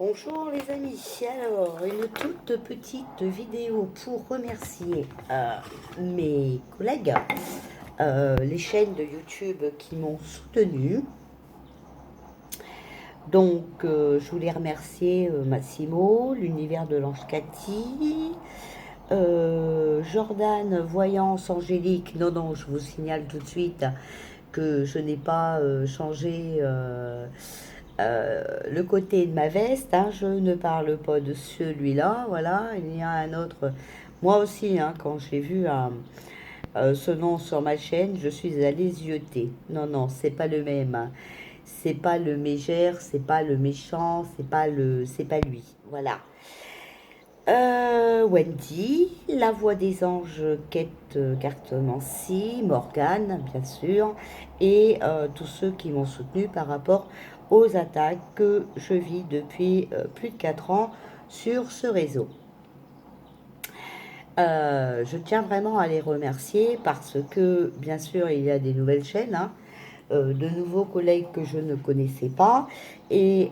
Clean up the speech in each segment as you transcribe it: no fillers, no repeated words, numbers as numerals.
Bonjour les amis, alors une toute petite vidéo pour remercier mes collègues, les chaînes de YouTube qui m'ont soutenu. Donc je voulais remercier Massimo, l'univers de l'Ange Cathy, Jordan, Voyance, Angélique. Non, je vous signale tout de suite que je n'ai pas changé le côté de ma veste, hein. Je ne parle pas de celui-là, voilà. Il y a un autre, moi aussi, hein, quand j'ai vu ce nom sur ma chaîne, je suis allée zioter. Non, c'est pas le même, hein. C'est pas le mégère, c'est pas le méchant, c'est pas lui, voilà. Wendy, La Voix des Anges, Kate Cartomancy, Morgane, bien sûr, et tous ceux qui m'ont soutenu par rapport aux attaques que je vis depuis plus de 4 ans sur ce réseau. Je tiens vraiment à les remercier parce que, bien sûr, il y a des nouvelles chaînes, hein, de nouveaux collègues que je ne connaissais pas, et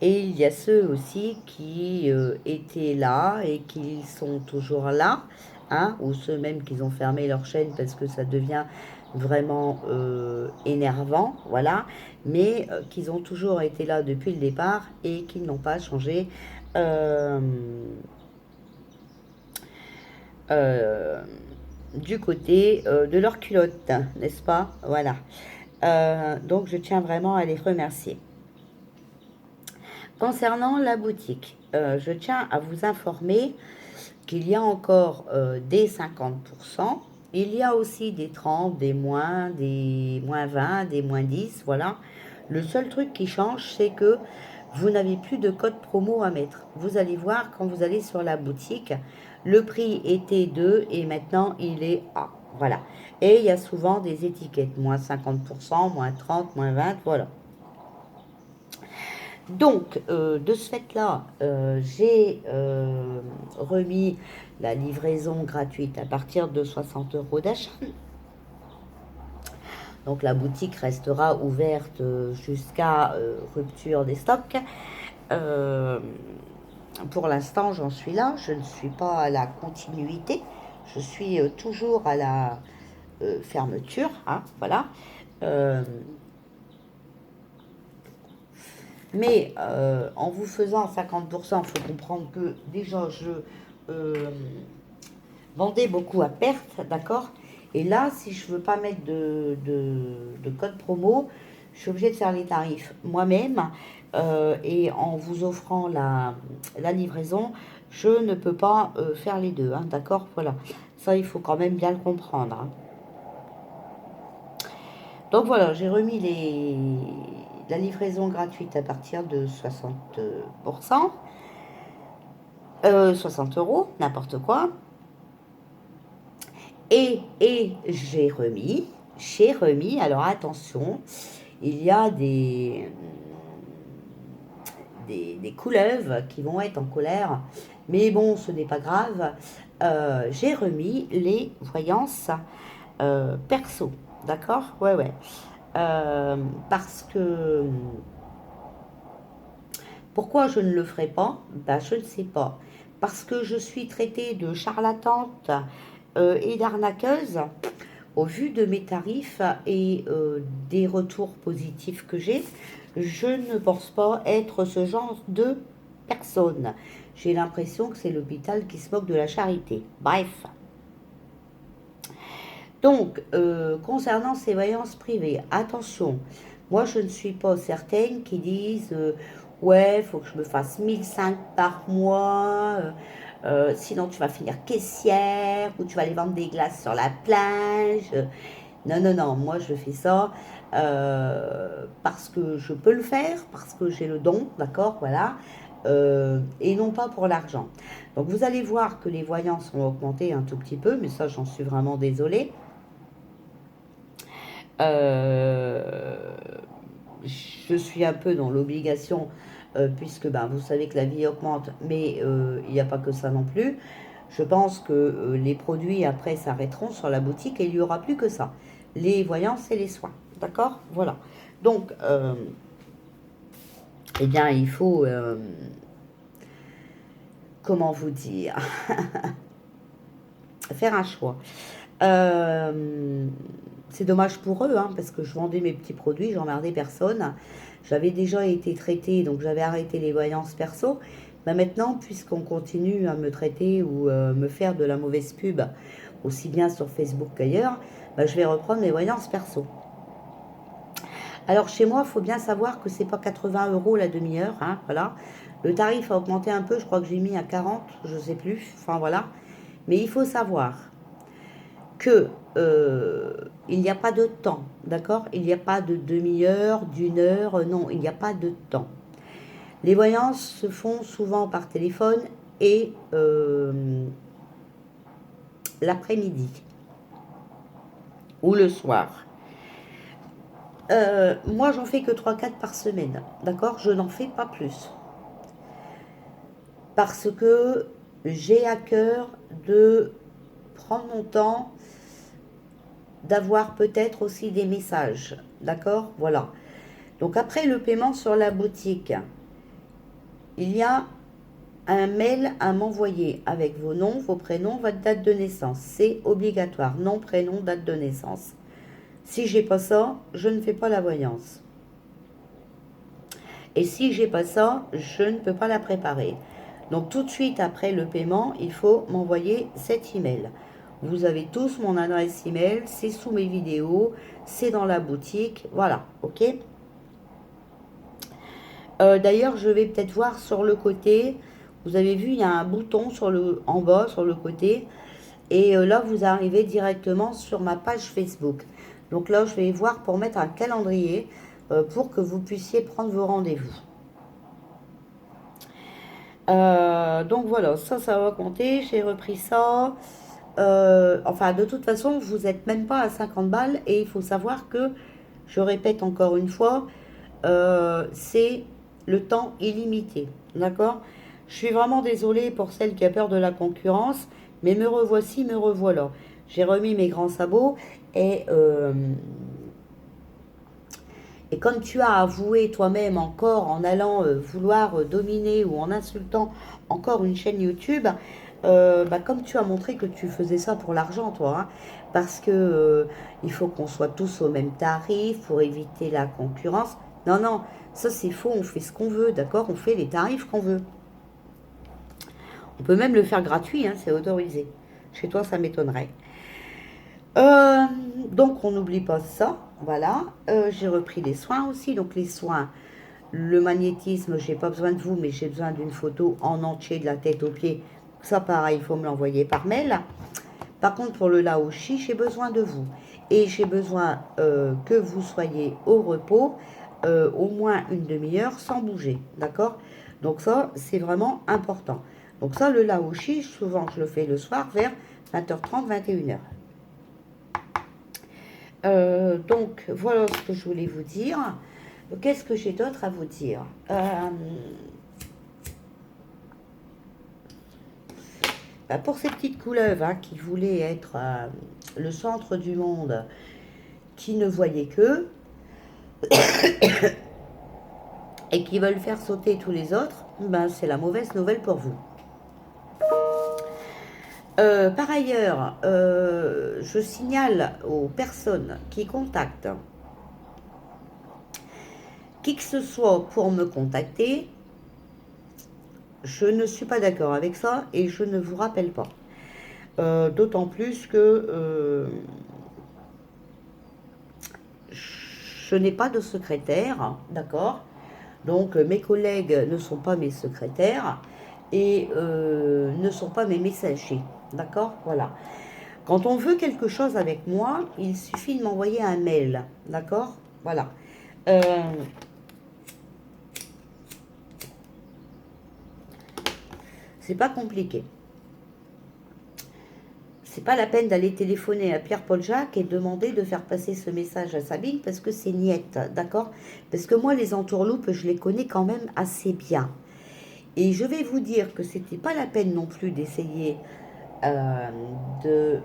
il y a ceux aussi qui étaient là et qui sont toujours là, hein, ou ceux même qui ont fermé leur chaîne parce que ça devient vraiment énervant, voilà, mais qui ont toujours été là depuis le départ et qui n'ont pas changé euh, euh, du côté de leur culotte, n'est-ce pas? Voilà. Donc je tiens vraiment à les remercier. Concernant la boutique, je tiens à vous informer qu'il y a encore des 50%. Il y a aussi des 30, des moins 20, des moins 10, voilà. Le seul truc qui change, c'est que vous n'avez plus de code promo à mettre. Vous allez voir quand vous allez sur la boutique, le prix était 2 et maintenant il est A. Voilà. Et il y a souvent des étiquettes, moins 50%, moins 30, moins 20, voilà. Donc, de ce fait-là, j'ai remis la livraison gratuite à partir de 60 euros d'achat. Donc, la boutique restera ouverte jusqu'à rupture des stocks. Euh, pour l'instant, j'en suis là. Je ne suis pas à la continuité. Je suis toujours à la fermeture, hein, voilà. Euh, Mais en vous faisant 50%, il faut comprendre que déjà je euh, vendais beaucoup à perte, d'accord. Et là, si je veux pas mettre de code promo, je suis obligée de faire les tarifs moi-même. Et en vous offrant la livraison, je ne peux pas faire les deux, hein, d'accord. Voilà. Ça, il faut quand même bien le comprendre, hein. Donc voilà, j'ai remis la livraison gratuite à partir de 60%. 60 euros, n'importe quoi. Et j'ai remis, alors attention, il y a des couleuvres qui vont être en colère, mais bon, ce n'est pas grave. J'ai remis les voyances perso, d'accord. Ouais. Parce que pourquoi je ne le ferai pas? Ben, je ne sais pas. Parce que je suis traitée de charlatante et d'arnaqueuse au vu de mes tarifs et des retours positifs que j'ai. Je ne pense pas être ce genre de personne. J'ai l'impression que c'est l'hôpital qui se moque de la charité. Bref. Donc, concernant ces voyances privées, attention, moi je ne suis pas certaine qui disent ouais, il faut que je me fasse 1005 par mois, sinon tu vas finir caissière ou tu vas aller vendre des glaces sur la plage. Non, moi je fais ça parce que je peux le faire, parce que j'ai le don, d'accord, voilà, et non pas pour l'argent. Donc vous allez voir que les voyances ont augmenté un tout petit peu, mais ça j'en suis vraiment désolée. Euh, je suis un peu dans l'obligation, puisque ben, vous savez que la vie augmente, mais il n'y a pas que ça non plus. Je pense que les produits après s'arrêteront sur la boutique et il n'y aura plus que ça. Les voyances et les soins. D'accord. Voilà. Donc, eh bien, il faut, comment vous dire, faire un choix. Euh, c'est dommage pour eux, hein, parce que je vendais mes petits produits, j'emmerdais personne. J'avais déjà été traitée, donc j'avais arrêté les voyances perso. Mais maintenant, puisqu'on continue à me traiter ou me faire de la mauvaise pub, aussi bien sur Facebook qu'ailleurs, bah, je vais reprendre mes voyances perso. Alors chez moi, il faut bien savoir que c'est pas 80 euros la demi-heure, hein, voilà. Le tarif a augmenté un peu, je crois que j'ai mis à 40, je sais plus, enfin voilà. Mais il faut savoir que il n'y a pas de temps, d'accord? Il n'y a pas de demi-heure, d'une heure, non, il n'y a pas de temps. Les voyances se font souvent par téléphone et l'après-midi ou le soir. Moi, j'en fais que 3-4 par semaine, d'accord? Je n'en fais pas plus. Parce que j'ai à cœur de prendre mon temps, d'avoir peut-être aussi des messages, d'accord? Voilà. Donc après le paiement sur la boutique, il y a un mail à m'envoyer avec vos noms, vos prénoms, votre date de naissance. C'est obligatoire. Nom, prénom, date de naissance. Si j'ai pas ça, je ne fais pas la voyance. Et si j'ai pas ça, je ne peux pas la préparer. Donc tout de suite après le paiement, il faut m'envoyer cet email. Vous avez tous mon adresse email, c'est sous mes vidéos, c'est dans la boutique, voilà, ok. D'ailleurs, je vais peut-être voir sur le côté. Vous avez vu, il y a un bouton en bas, sur le côté. Et là, vous arrivez directement sur ma page Facebook. Donc là, je vais voir pour mettre un calendrier pour que vous puissiez prendre vos rendez-vous. Donc voilà, ça va compter. J'ai repris ça. Enfin, de toute façon, vous n'êtes même pas à 50 balles. Et il faut savoir que, je répète encore une fois, c'est le temps illimité. D'accord? Je suis vraiment désolée pour celle qui a peur de la concurrence, mais me revoici, me revoilà. J'ai remis mes grands sabots et comme tu as avoué toi-même encore en allant vouloir dominer ou en insultant encore une chaîne YouTube, bah, comme tu as montré que tu faisais ça pour l'argent, toi, hein, parce que il faut qu'on soit tous au même tarif pour éviter la concurrence. Non, non, ça c'est faux, on fait ce qu'on veut, d'accord? On fait les tarifs qu'on veut. On peut même le faire gratuit, hein, c'est autorisé. Chez toi, ça m'étonnerait. Euh, donc on n'oublie pas ça, voilà. J'ai repris les soins aussi, donc les soins, le magnétisme, j'ai pas besoin de vous, mais j'ai besoin d'une photo en entier de la tête aux pieds. Ça pareil, il faut me l'envoyer par mail. Par contre pour le Laoshi, j'ai besoin de vous. Et j'ai besoin que vous soyez au repos au moins une demi-heure sans bouger, d'accord? Donc ça, c'est vraiment important. Donc ça, le Laoshi, souvent je le fais le soir vers 20h30, 21h. Donc, voilà ce que je voulais vous dire. Qu'est-ce que j'ai d'autre à vous dire? Bah, pour ces petites couleuvres hein, qui voulaient être le centre du monde, qui ne voyaient que, et qui veulent faire sauter tous les autres, ben, c'est la mauvaise nouvelle pour vous. Par ailleurs, je signale aux personnes qui contactent qui que ce soit pour me contacter, je ne suis pas d'accord avec ça et je ne vous rappelle pas. D'autant plus que je n'ai pas de secrétaire, d'accord? Donc mes collègues ne sont pas mes secrétaires et ne sont pas mes messagers, d'accord? Voilà. Quand on veut quelque chose avec moi, il suffit de m'envoyer un mail, d'accord? Voilà. C'est pas compliqué. C'est pas la peine d'aller téléphoner à Pierre-Paul Jacques et demander de faire passer ce message à Sabine parce que c'est niette, d'accord? Parce que moi, les entourloupes, je les connais quand même assez bien. Et je vais vous dire que c'était pas la peine non plus d'essayer euh, de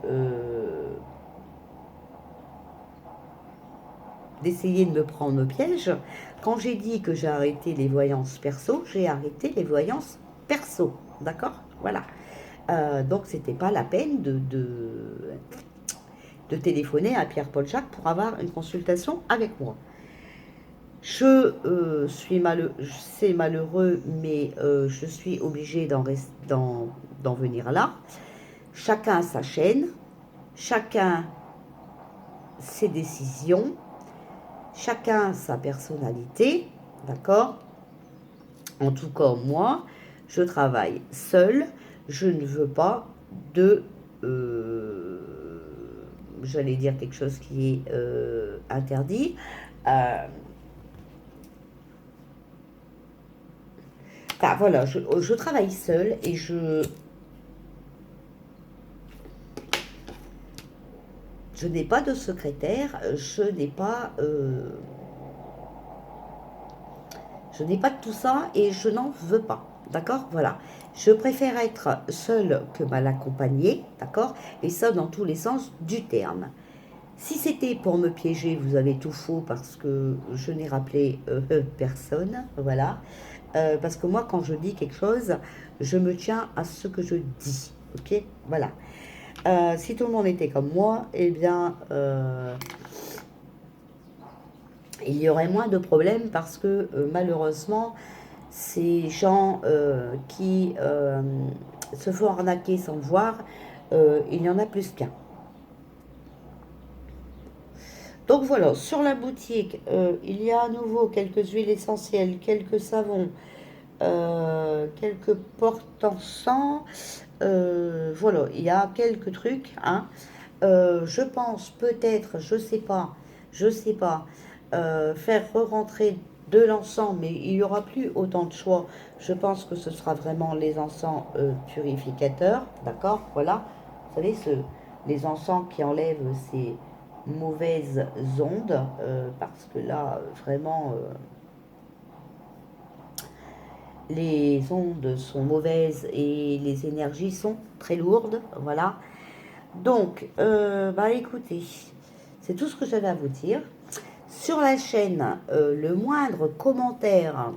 d'essayer de me prendre au piège. Quand j'ai dit que j'ai arrêté les voyances perso, j'ai arrêté les voyances perso. D'accord? Voilà. Donc, c'était pas la peine de téléphoner à Pierre-Paul Jacques pour avoir une consultation avec moi. Suis malheureux, c'est malheureux, mais je suis obligée d'en venir là. Chacun sa chaîne, chacun ses décisions, chacun sa personnalité, d'accord? En tout cas, moi, je travaille seule, je ne veux pas de... j'allais dire quelque chose qui est interdit. Enfin, voilà, je travaille seule et je n'ai pas de secrétaire, je n'ai pas de tout ça et je n'en veux pas. D'accord? Voilà. Je préfère être seule que mal accompagnée. D'accord? Et ça dans tous les sens du terme. Si c'était pour me piéger, vous avez tout faux parce que je n'ai rappelé personne. Voilà. Parce que moi, quand je dis quelque chose, je me tiens à ce que je dis. Ok? Voilà. Si tout le monde était comme moi, eh bien, il y aurait moins de problèmes parce que malheureusement, ces gens qui se font arnaquer sans le voir, il y en a plus qu'un. Donc voilà, sur la boutique, il y a à nouveau quelques huiles essentielles, quelques savons, quelques porte-encens. Voilà, il y a quelques trucs. Hein. Je pense peut-être, je sais pas, faire re-rentrer de l'encens, mais il n'y aura plus autant de choix. Je pense que ce sera vraiment les encens purificateurs, d'accord? Voilà, vous savez, les encens qui enlèvent ces mauvaises ondes, parce que là, vraiment, les ondes sont mauvaises et les énergies sont très lourdes, voilà. Donc, bah écoutez, c'est tout ce que j'avais à vous dire. Sur la chaîne, le moindre commentaire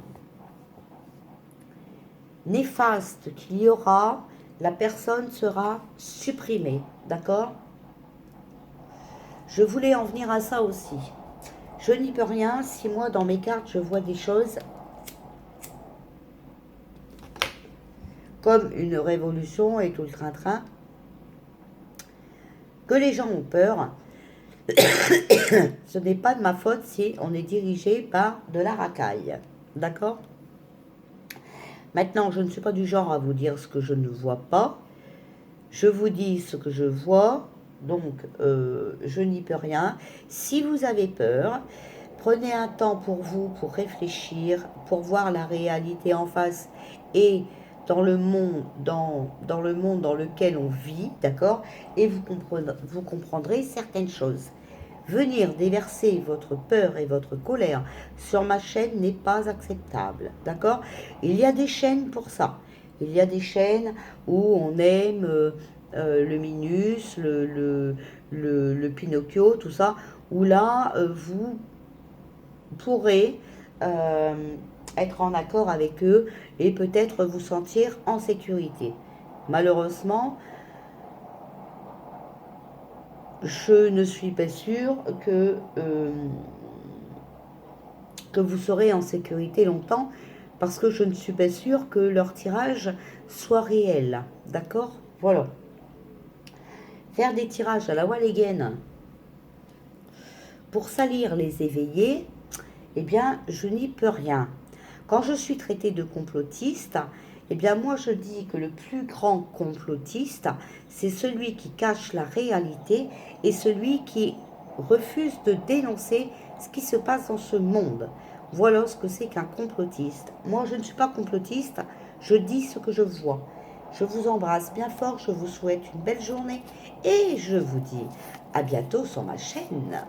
néfaste qu'il y aura, la personne sera supprimée, d'accord? Je voulais en venir à ça aussi. Je n'y peux rien si moi, dans mes cartes, je vois des choses comme une révolution et tout le train-train, que les gens ont peur. Ce n'est pas de ma faute si on est dirigé par de la racaille. D'accord? Maintenant, je ne suis pas du genre à vous dire ce que je ne vois pas. Je vous dis ce que je vois. Donc, je n'y peux rien. Si vous avez peur, prenez un temps pour vous, pour réfléchir, pour voir la réalité en face et dans le monde dans lequel on vit, d'accord? Et vous comprendrez certaines choses. Venir déverser votre peur et votre colère sur ma chaîne n'est pas acceptable, d'accord? Il y a des chaînes pour ça. Il y a des chaînes où on aime le Minus, le Pinocchio, tout ça, où là, vous pourrez être en accord avec eux et peut-être vous sentir en sécurité. Malheureusement, je ne suis pas sûre que vous serez en sécurité longtemps parce que je ne suis pas sûre que leur tirage soit réel. D'accord? Voilà. Faire des tirages à la Walligen pour salir les éveillés, eh bien, je n'y peux rien. Quand je suis traitée de complotiste, eh bien, moi, je dis que le plus grand complotiste, c'est celui qui cache la réalité et celui qui refuse de dénoncer ce qui se passe dans ce monde. Voilà ce que c'est qu'un complotiste. Moi, je ne suis pas complotiste, je dis ce que je vois. Je vous embrasse bien fort, je vous souhaite une belle journée et je vous dis à bientôt sur ma chaîne.